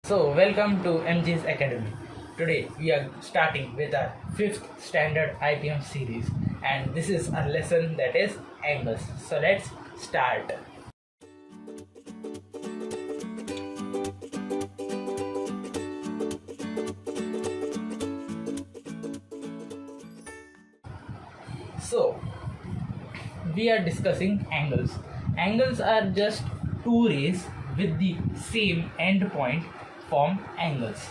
Welcome to MG's Academy. Today we are starting with our 5th standard IPM series, and this is our lesson that is angles. So let's start. So we are discussing angles. Angles are just two rays with the same end point form angles.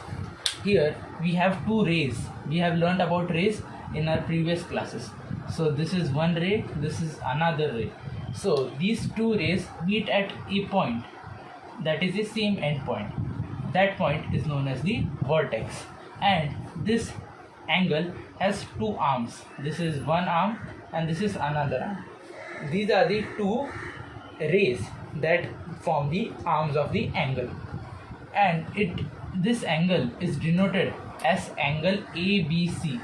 Here we have two rays. We have learned about rays in our previous classes. So this is one ray, this is another ray. So these two rays meet at a point that is the same end point. That point is known as the vertex, and this angle has two arms. This is one arm and this is another arm. These are the two rays that form the arms of the angle, and this angle is denoted as angle ABC,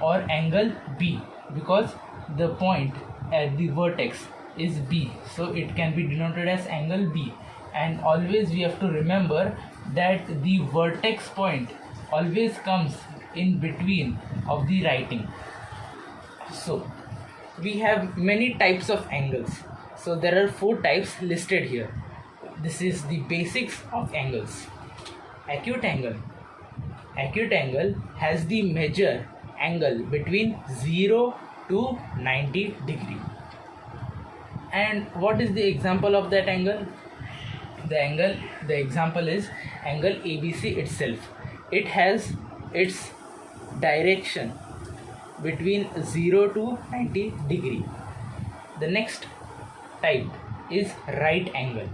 or angle B, because the point at the vertex is B, so it can be denoted as angle B. And always we have to remember that the vertex point always comes in between of the writing. So we have many types of angles. So there are 4 types listed here. This is the basics of angles. Acute angle. Acute angle has the major angle between 0 to 90 degree. And what is the example of that angle? The example is angle ABC itself. It has its direction between 0 to 90 degree. The next type is right angle.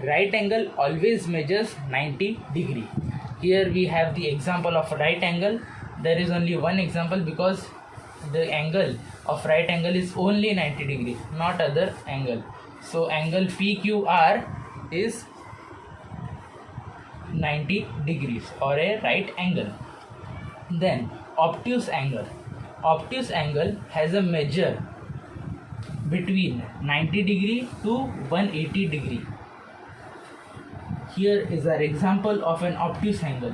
Right angle always measures 90 degree. Here we have the example of right angle. There is only one example because the angle of right angle is only 90 degree, not other angle. So angle PQR is 90 degrees or a right angle. Then obtuse angle. Obtuse angle has a measure between 90 degree to 180 degree. Here is our example of an obtuse angle.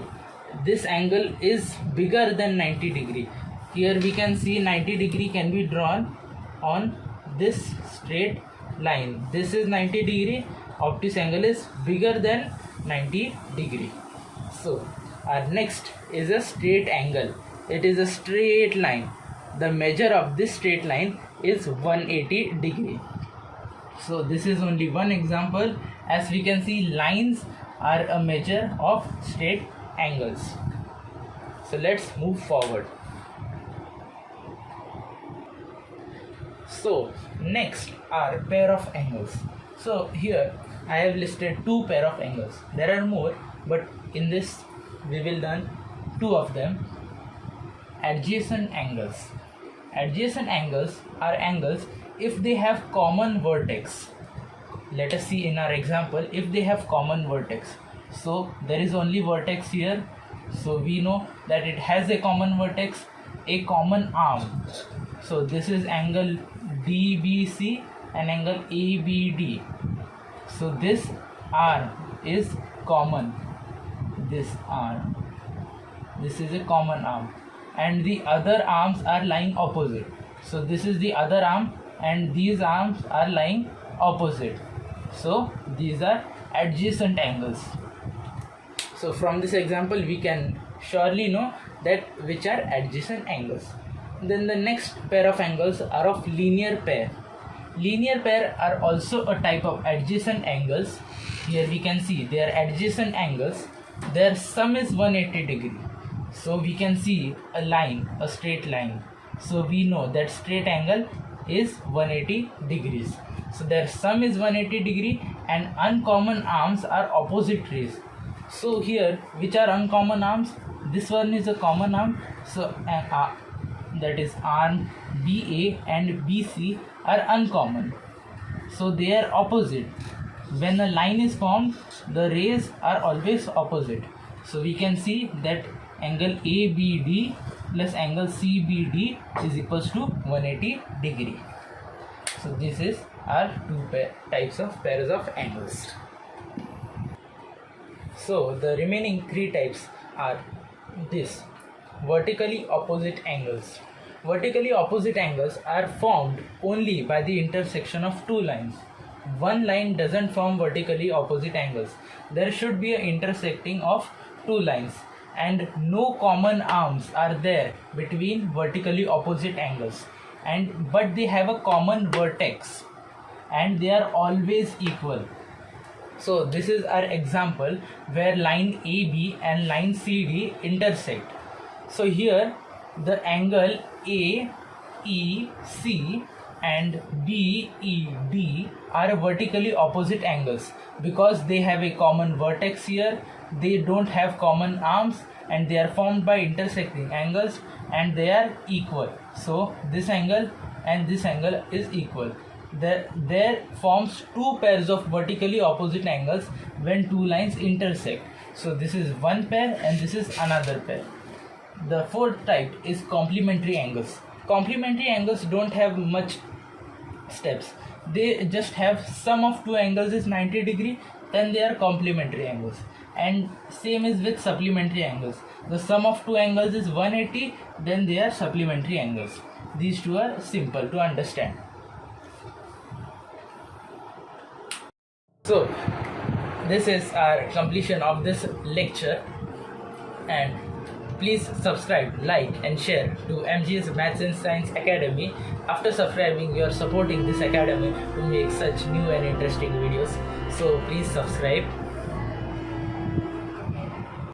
This angle is bigger than 90 degree. Here we can see 90 degree can be drawn on this straight line. This is 90 degree. Obtuse angle is bigger than 90 degree. So our next is a straight angle. It is a straight line. The measure of this straight line is 180 degree. So this is only one example. As we can see, lines are a measure of straight angles. So let's move forward. So next are pair of angles. So here I have listed 2 pair of angles. There are more, but in this we will learn 2 of them. Adjacent angles. Adjacent angles are angles if they have common vertex. Let us see in our example if they have common vertex. So there is only vertex here, so we know that it has a common vertex, a common arm. So this is angle DBC and angle ABD. So this arm is common. This arm. This is a common arm. And the other arms are lying opposite. So this is the other arm and these arms are lying opposite. So these are adjacent angles. So from this example we can surely know that which are adjacent angles. Then the next pair of angles are of linear pair. Linear pair are also a type of adjacent angles. Here we can see they are adjacent angles. Their sum is 180 degree. So we can see a line, a straight line. So we know that straight angle is 180 degrees. So their sum is 180 degree and uncommon arms are opposite rays. So here which are uncommon arms? This one is a common arm. So that is arm BA and BC are uncommon. So they are opposite. When a line is formed, the rays are always opposite. So we can see that angle ABD plus angle CBD is equals to 180 degree. So this is are two types of pairs of angles. So the remaining three types are this: vertically opposite angles. Vertically opposite angles are formed only by the intersection of two lines. One line doesn't form vertically opposite angles. There should be an intersecting of two lines, and no common arms are there between vertically opposite angles, and but they have a common vertex and they are always equal. So this is our example where line AB and line CD intersect. So here the angle AEC and BED are vertically opposite angles because they have a common vertex here, they don't have common arms, and they are formed by intersecting angles and they are equal. So this angle and this angle is equal. There forms two pairs of vertically opposite angles when two lines intersect. So this is one pair and this is another pair. The fourth type is complementary angles. Complementary angles don't have much steps. They just have sum of two angles is 90 degree, then they are complementary angles. And same is with supplementary angles. The sum of two angles is 180, then they are supplementary angles. These two are simple to understand. So this is our completion of this lecture, and please subscribe, like and share to MGS Maths and Science Academy. After subscribing, you are supporting this academy to make such new and interesting videos. So please subscribe.